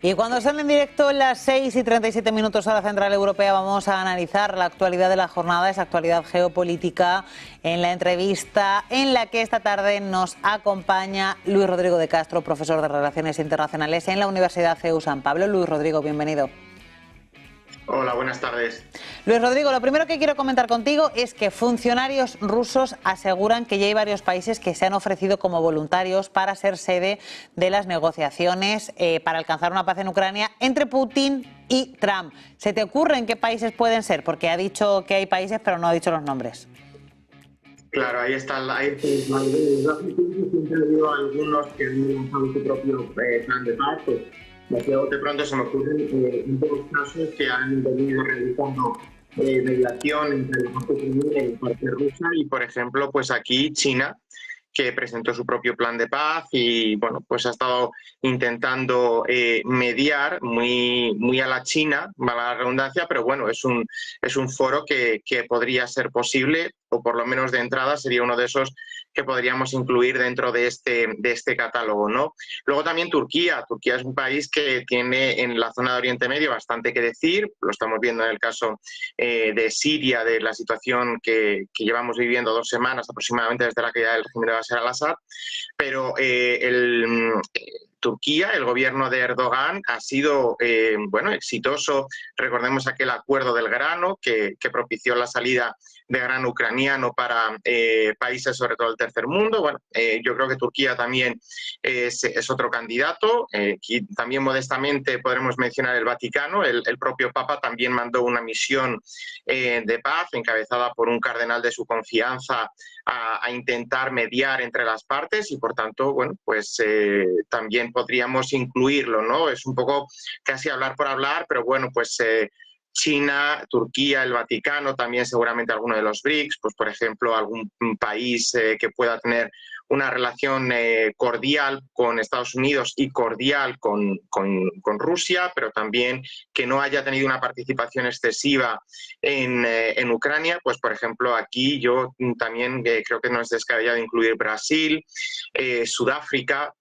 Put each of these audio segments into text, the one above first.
Y cuando salen en directo las 6:37 hora central europea, vamos a analizar la actualidad de la jornada, esa actualidad geopolítica, en la entrevista en la que esta tarde nos acompaña Luis Rodrigo de Castro, profesor de Relaciones Internacionales en la Universidad CEU San Pablo. Luis Rodrigo, bienvenido. Hola, buenas tardes. Luis Rodrigo, lo primero que quiero comentar contigo es que funcionarios rusos aseguran que ya hay varios países que se han ofrecido como voluntarios para ser sede de las negociaciones para alcanzar una paz en Ucrania entre Putin y Trump. ¿Se te ocurre en qué países pueden ser? Porque ha dicho que hay países, pero no ha dicho los nombres. Claro, ahí está. Siempre digo algunos que han lanzado su propio plan de paz. De pronto se me ocurren dos casos que han venido realizando mediación entre la parte ucraniana y la parte rusa, y por ejemplo, pues aquí China, que presentó su propio plan de paz y bueno, pues ha estado intentando mediar muy a la China, valga la redundancia, pero bueno, es un foro que podría ser posible, o por lo menos de entrada sería uno de esos que podríamos incluir dentro de este catálogo, ¿no? Luego también Turquía. Turquía es un país que tiene en la zona de Oriente Medio bastante que decir. Lo estamos viendo en el caso de Siria, de la situación que llevamos viviendo 2 semanas aproximadamente desde la caída del régimen de Bashar al-Assad, pero Turquía, el gobierno de Erdogan, ha sido exitoso. Recordemos aquel acuerdo del grano que propició la salida de grano ucraniano para países, sobre todo del tercer mundo. Bueno, yo creo que Turquía también es otro candidato. Y también modestamente podremos mencionar el Vaticano. El propio Papa también mandó una misión de paz encabezada por un cardenal de su confianza a intentar mediar entre las partes, y por tanto, bueno, pues también podríamos incluirlo, ¿no? Es un poco casi hablar por hablar, pero bueno, pues China, Turquía, el Vaticano, también seguramente alguno de los BRICS, pues por ejemplo algún país que pueda tener una relación cordial con Estados Unidos y cordial con Rusia, pero también que no haya tenido una participación excesiva en Ucrania. Pues por ejemplo aquí yo también creo que no es descabellado incluir Brasil, Sudáfrica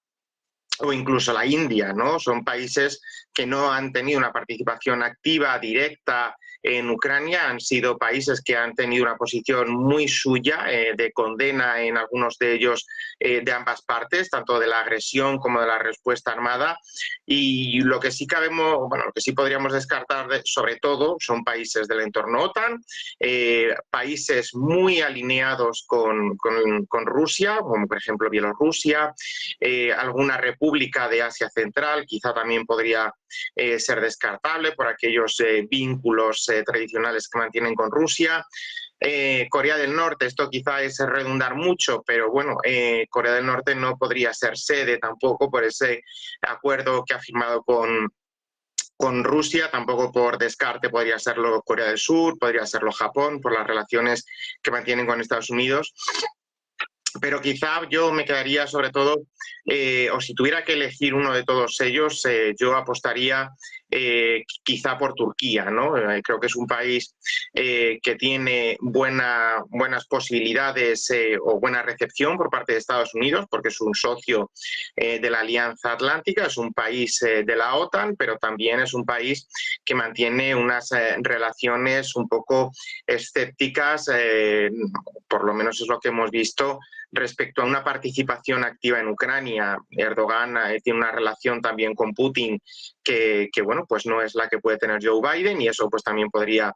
o incluso la India, ¿no? Son países que no han tenido una participación activa, directa en Ucrania, han sido países que han tenido una posición muy suya de condena en algunos de ellos de ambas partes, tanto de la agresión como de la respuesta armada. Y lo que sí lo que sí podríamos descartar sobre todo son países del entorno OTAN, países muy alineados con Rusia, como por ejemplo Bielorrusia, alguna república de Asia Central, quizá también podría ser descartable por aquellos vínculos tradicionales que mantienen con Rusia. Corea del Norte, esto quizá es redundar mucho, pero bueno, Corea del Norte no podría ser sede tampoco por ese acuerdo que ha firmado con Rusia. Tampoco por descarte podría serlo Corea del Sur, podría serlo Japón, por las relaciones que mantienen con Estados Unidos. Pero quizá yo me quedaría sobre todo, o si tuviera que elegir uno de todos ellos, yo apostaría quizá por Turquía, ¿no? Creo que es un país que tiene buenas posibilidades o buena recepción por parte de Estados Unidos, porque es un socio de la Alianza Atlántica, es un país de la OTAN, pero también es un país que mantiene unas relaciones un poco escépticas, por lo menos es lo que hemos visto respecto a una participación activa en Ucrania. Erdogan tiene una relación también con Putin que bueno, pues no es la que puede tener Joe Biden, y eso pues también podría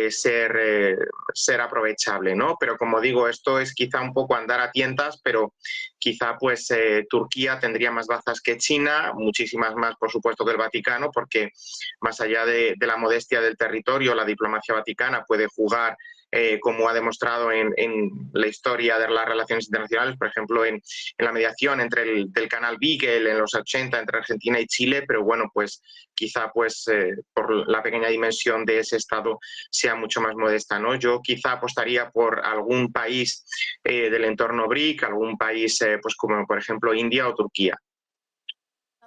ser aprovechable, ¿no? Pero como digo, esto es quizá un poco andar a tientas, pero quizá pues Turquía tendría más bazas que China, muchísimas más por supuesto que el Vaticano, porque más allá de la modestia del territorio, la diplomacia vaticana puede jugar como ha demostrado en la historia de las relaciones internacionales, por ejemplo, en la mediación del canal Beagle en los 80 entre Argentina y Chile, pero bueno, pues quizá pues por la pequeña dimensión de ese Estado sea mucho más modesta, ¿no? Yo quizá apostaría por algún país del entorno BRIC, algún país pues como por ejemplo India o Turquía.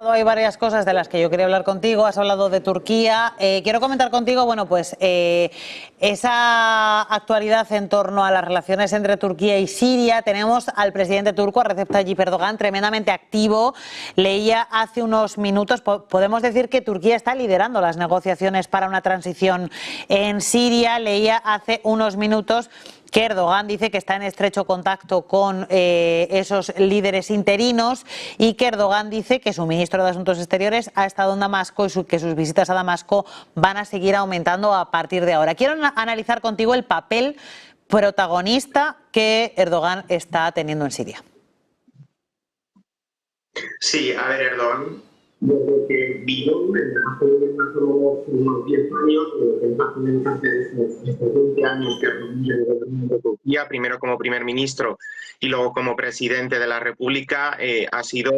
Hay varias cosas de las que yo quería hablar contigo. Has hablado de Turquía. Quiero comentar contigo, bueno, pues esa actualidad en torno a las relaciones entre Turquía y Siria. Tenemos al presidente turco, a Recep Tayyip Erdogan, tremendamente activo. Leía hace unos minutos, podemos decir que Turquía está liderando las negociaciones para una transición en Siria. Leía hace unos minutos que Erdogan dice que está en estrecho contacto con esos líderes interinos y que Erdogan dice que su ministro de Asuntos Exteriores ha estado en Damasco y que sus visitas a Damasco van a seguir aumentando a partir de ahora. Quiero analizar contigo el papel protagonista que Erdogan está teniendo en Siria. Sí, a ver, Erdogan, desde que vino hace más o menos unos 10 años, estos 20 años que reunió el gobierno de Turquía, primero como primer ministro y luego como presidente de la República, ha sido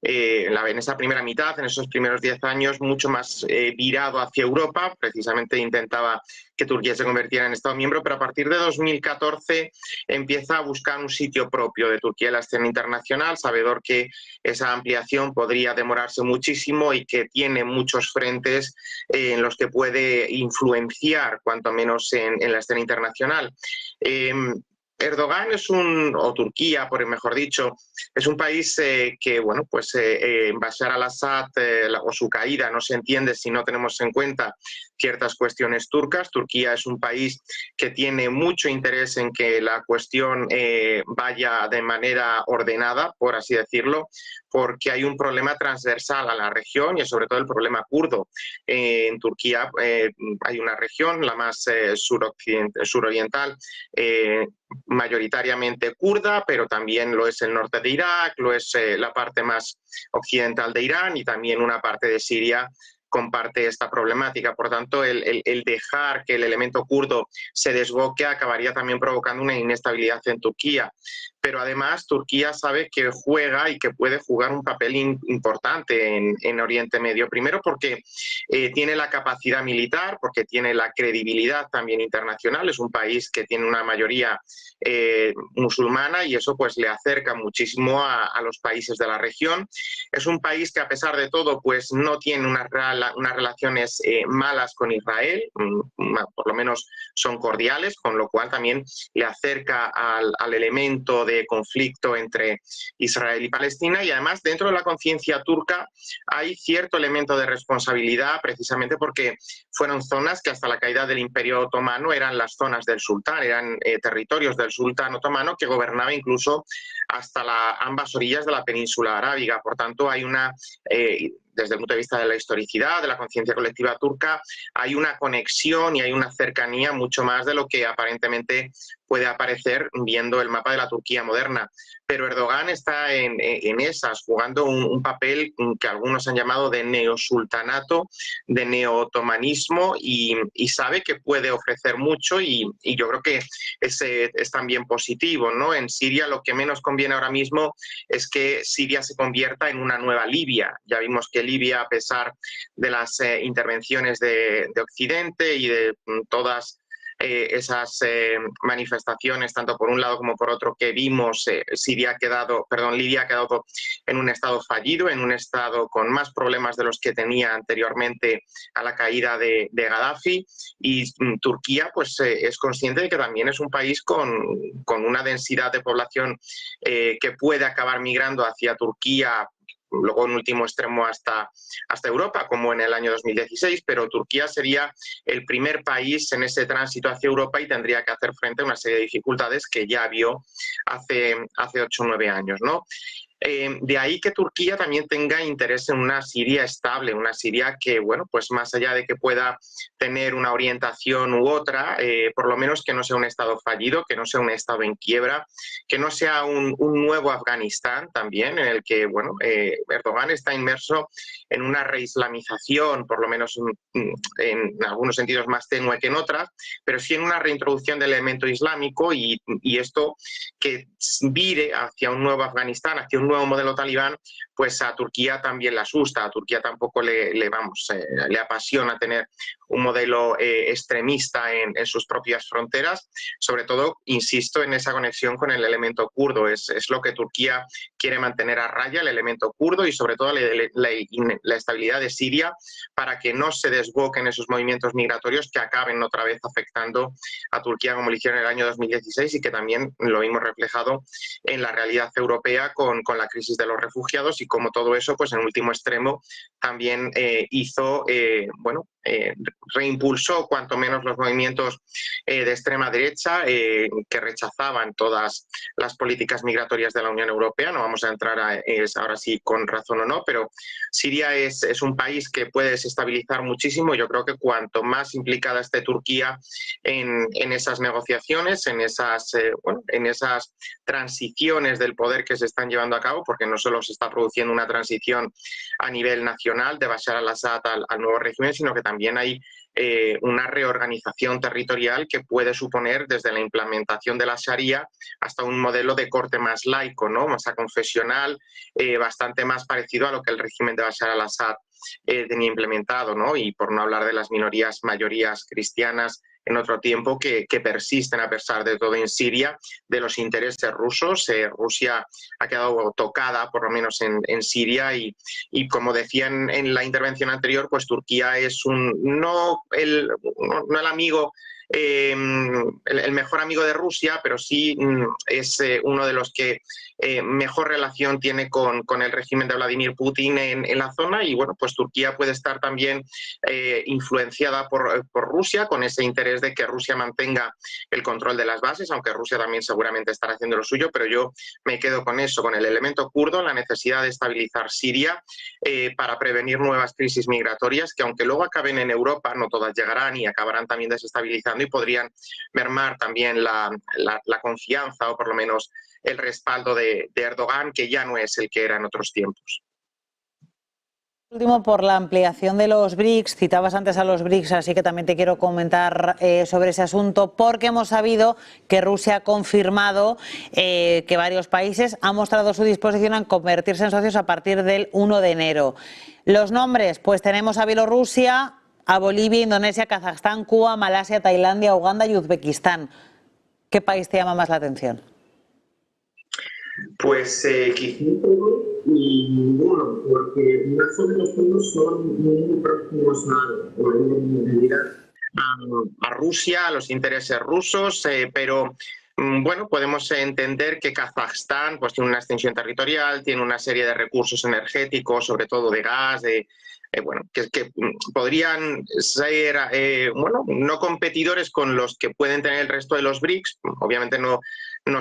en esa primera mitad, en esos primeros 10 años, mucho más virado hacia Europa. Precisamente intentaba que Turquía se convirtiera en Estado miembro, pero a partir de 2014 empieza a buscar un sitio propio de Turquía en la escena internacional, sabedor que esa ampliación podría demorarse muchísimo y que tiene muchos frentes en los que puede influenciar, cuanto menos en la escena internacional. Erdogan o Turquía, por mejor dicho, es un país que, bueno, pues Bashar al-Assad o su caída no se entiende si no tenemos en cuenta ciertas cuestiones turcas. Turquía es un país que tiene mucho interés en que la cuestión vaya de manera ordenada, por así decirlo, porque hay un problema transversal a la región y sobre todo el problema kurdo. En Turquía hay una región, la más suroriental, mayoritariamente kurda, pero también lo es el norte de Irak, lo es la parte más occidental de Irán y también una parte de Siria comparte esta problemática. Por tanto, el dejar que el elemento kurdo se desboque acabaría también provocando una inestabilidad en Turquía. Pero además Turquía sabe que juega y que puede jugar un papel importante en Oriente Medio. Primero porque tiene la capacidad militar, porque tiene la credibilidad también internacional. Es un país que tiene una mayoría musulmana y eso pues le acerca muchísimo a los países de la región. Es un país que a pesar de todo pues no tiene unas relaciones malas con Israel, por lo menos son cordiales, con lo cual también le acerca al elemento de conflicto entre Israel y Palestina, y además dentro de la conciencia turca hay cierto elemento de responsabilidad precisamente porque fueron zonas que hasta la caída del Imperio Otomano eran las zonas del sultán, eran territorios del sultán otomano que gobernaba incluso hasta ambas orillas de la península arábiga. Por tanto, hay una desde el punto de vista de la historicidad, de la conciencia colectiva turca, hay una conexión y hay una cercanía mucho más de lo que aparentemente puede aparecer viendo el mapa de la Turquía moderna. Pero Erdogan está en esas, jugando un papel que algunos han llamado de neosultanato, de neootomanismo, y sabe que puede ofrecer mucho y yo creo que es también positivo, ¿no? En Siria lo que menos conviene ahora mismo es que Siria se convierta en una nueva Libia. Ya vimos que Libia, a pesar de las intervenciones de Occidente y de todas esas manifestaciones, tanto por un lado como por otro, que vimos, Libia ha quedado en un estado fallido, en un estado con más problemas de los que tenía anteriormente a la caída de Gaddafi, y Turquía pues es consciente de que también es un país con una densidad de población que puede acabar migrando hacia Turquía, luego en último extremo hasta Europa, como en el año 2016, pero Turquía sería el primer país en ese tránsito hacia Europa y tendría que hacer frente a una serie de dificultades que ya vio hace 8 o 9 años, ¿no? De ahí que Turquía también tenga interés en una Siria estable, una Siria que, bueno, pues más allá de que pueda tener una orientación u otra, por lo menos que no sea un Estado fallido, que no sea un Estado en quiebra, que no sea un nuevo Afganistán también, en el que, bueno, Erdogan está inmerso en una reislamización, por lo menos en algunos sentidos más tenue que en otras, pero sí en una reintroducción del elemento islámico y esto que vire hacia un nuevo Afganistán, hacia un nuevo modelo talibán, pues a Turquía también le asusta. A Turquía tampoco le apasiona tener un modelo extremista en sus propias fronteras. Sobre todo, insisto en esa conexión con el elemento kurdo. Es lo que Turquía quiere mantener a raya, el elemento kurdo, y sobre todo la estabilidad de Siria, para que no se desboquen esos movimientos migratorios que acaben otra vez afectando a Turquía como lo hicieron en el año 2016 y que también lo vimos reflejado en la realidad europea con la crisis de los refugiados, y como todo eso, pues en último extremo, también reimpulsó cuanto menos los movimientos de extrema derecha que rechazaban todas las políticas migratorias de la Unión Europea. No vamos a entrar ahora sí con razón o no, pero Siria es un país que puede desestabilizar muchísimo. Yo creo que cuanto más implicada esté Turquía en esas negociaciones, en esas transiciones del poder que se están llevando a cabo, porque no solo se está produciendo una transición a nivel nacional de Bashar al-Assad al nuevo régimen, sino que también hay una reorganización territorial que puede suponer desde la implementación de la Sharia hasta un modelo de corte más laico, ¿no? Más aconfesional, bastante más parecido a lo que el régimen de Bashar al-Assad tenía implementado, ¿no? Y por no hablar de las mayorías cristianas en otro tiempo que persisten a pesar de todo en Siria, de los intereses rusos. Rusia ha quedado tocada, por lo menos en Siria, y como decía en la intervención anterior, pues Turquía es no el amigo, el mejor amigo de Rusia, pero sí es uno de los que mejor relación tiene con el régimen de Vladimir Putin en la zona. Y bueno, pues Turquía puede estar también influenciada por Rusia, con ese interés de que Rusia mantenga el control de las bases, aunque Rusia también seguramente estará haciendo lo suyo. Pero yo me quedo con eso, con el elemento kurdo, la necesidad de estabilizar Siria para prevenir nuevas crisis migratorias que, aunque luego acaben en Europa, no todas llegarán y acabarán también desestabilizando y podrían mermar también la confianza, o por lo menos el respaldo de Erdogan, que ya no es el que era en otros tiempos. Último, por la ampliación de los BRICS, citabas antes a los BRICS, así que también te quiero comentar sobre ese asunto, porque hemos sabido que Rusia ha confirmado que varios países han mostrado su disposición a convertirse en socios a partir del 1 de enero. Los nombres, pues tenemos a Bielorrusia, a Bolivia, Indonesia, Kazajstán, Cuba, Malasia, Tailandia, Uganda y Uzbekistán. ¿Qué país te llama más la atención? Pues quizá y ninguno, porque más o menos todos son muy próximos a Rusia, a los intereses rusos, pero bueno, podemos entender que Kazajstán pues tiene una extensión territorial, tiene una serie de recursos energéticos, sobre todo de gas, que podrían ser no competidores con los que pueden tener el resto de los BRICS. Obviamente no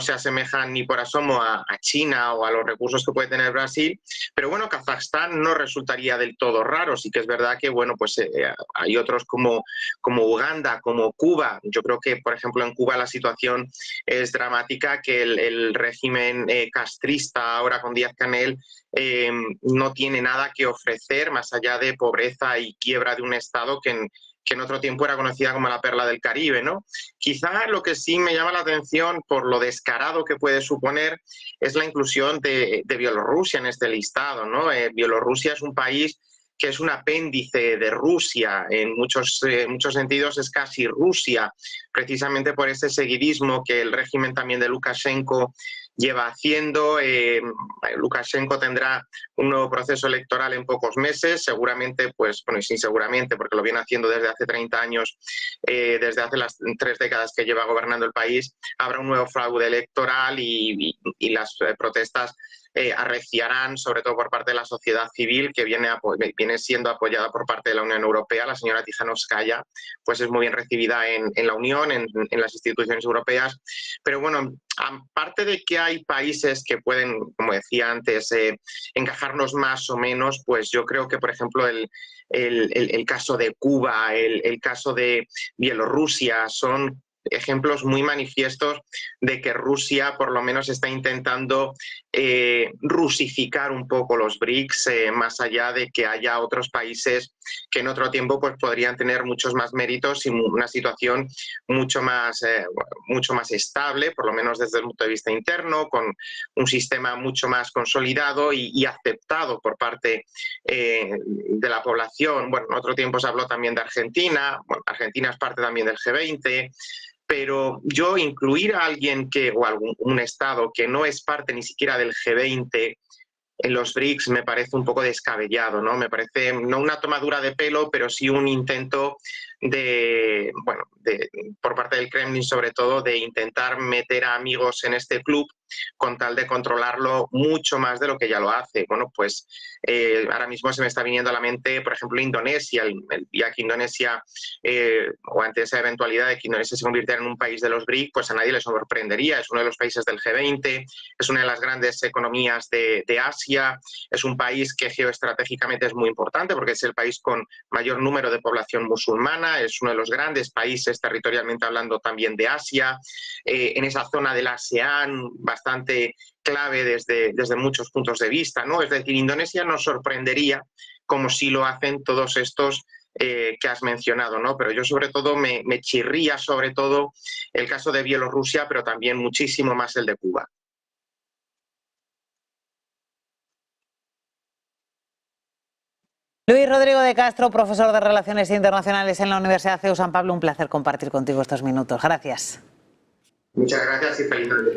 se asemejan ni por asomo a China o a los recursos que puede tener Brasil, pero bueno, Kazajstán no resultaría del todo raro. Sí que es verdad que hay otros como Uganda, como Cuba. Yo creo que, por ejemplo, en Cuba la situación es dramática, que el régimen castrista ahora con Díaz-Canel no tiene nada que ofrecer más allá de pobreza y quiebra de un Estado que en otro tiempo era conocida como la perla del Caribe, ¿no? Quizá lo que sí me llama la atención, por lo descarado que puede suponer, es la inclusión de Bielorrusia en este listado, ¿no? Bielorrusia es un país que es un apéndice de Rusia, en muchos sentidos es casi Rusia, precisamente por ese seguidismo que el régimen también de Lukashenko lleva haciendo. Lukashenko tendrá un nuevo proceso electoral en pocos meses, seguramente, y sin seguramente, porque lo viene haciendo desde hace 30 años, desde hace las 3 décadas que lleva gobernando el país, habrá un nuevo fraude electoral y las protestas arreciarán, sobre todo por parte de la sociedad civil, que viene siendo apoyada por parte de la Unión Europea. La señora Tijanóvskaya pues es muy bien recibida en la Unión, en las instituciones europeas. Pero bueno, aparte de que hay países que pueden, como decía antes, encajarnos más o menos, pues yo creo que, por ejemplo, el caso de Cuba, el caso de Bielorrusia, son ejemplos muy manifiestos de que Rusia por lo menos está intentando rusificar un poco los BRICS, más allá de que haya otros países que en otro tiempo pues podrían tener muchos más méritos y una situación mucho más estable, por lo menos desde el punto de vista interno, con un sistema mucho más consolidado y aceptado por parte de la población. Bueno, en otro tiempo se habló también de Argentina. Bueno, Argentina es parte también del G20. Pero yo incluir a alguien o un Estado que no es parte ni siquiera del G20 en los BRICS me parece un poco descabellado, ¿no? Me parece no una tomadura de pelo, pero sí un intento por parte del Kremlin sobre todo, de intentar meter a amigos en este club con tal de controlarlo mucho más de lo que ya lo hace. Bueno, pues ahora mismo se me está viniendo a la mente, por ejemplo, Indonesia, el día que Indonesia, o ante esa eventualidad de que Indonesia se convirtiera en un país de los BRICS, pues a nadie le sorprendería. Es uno de los países del G20, es una de las grandes economías de Asia, es un país que geoestratégicamente es muy importante porque es el país con mayor número de población musulmana, es uno de los grandes países territorialmente hablando también de Asia, en esa zona del ASEAN bastante clave desde muchos puntos de vista, ¿no? Es decir, Indonesia nos sorprendería como sí lo hacen todos estos que has mencionado, ¿no? Pero yo sobre todo me chirría sobre todo el caso de Bielorrusia, pero también muchísimo más el de Cuba. Luis Rodrigo de Castro, profesor de Relaciones Internacionales en la Universidad CEU San Pablo, un placer compartir contigo estos minutos. Gracias. Muchas gracias y feliz noche.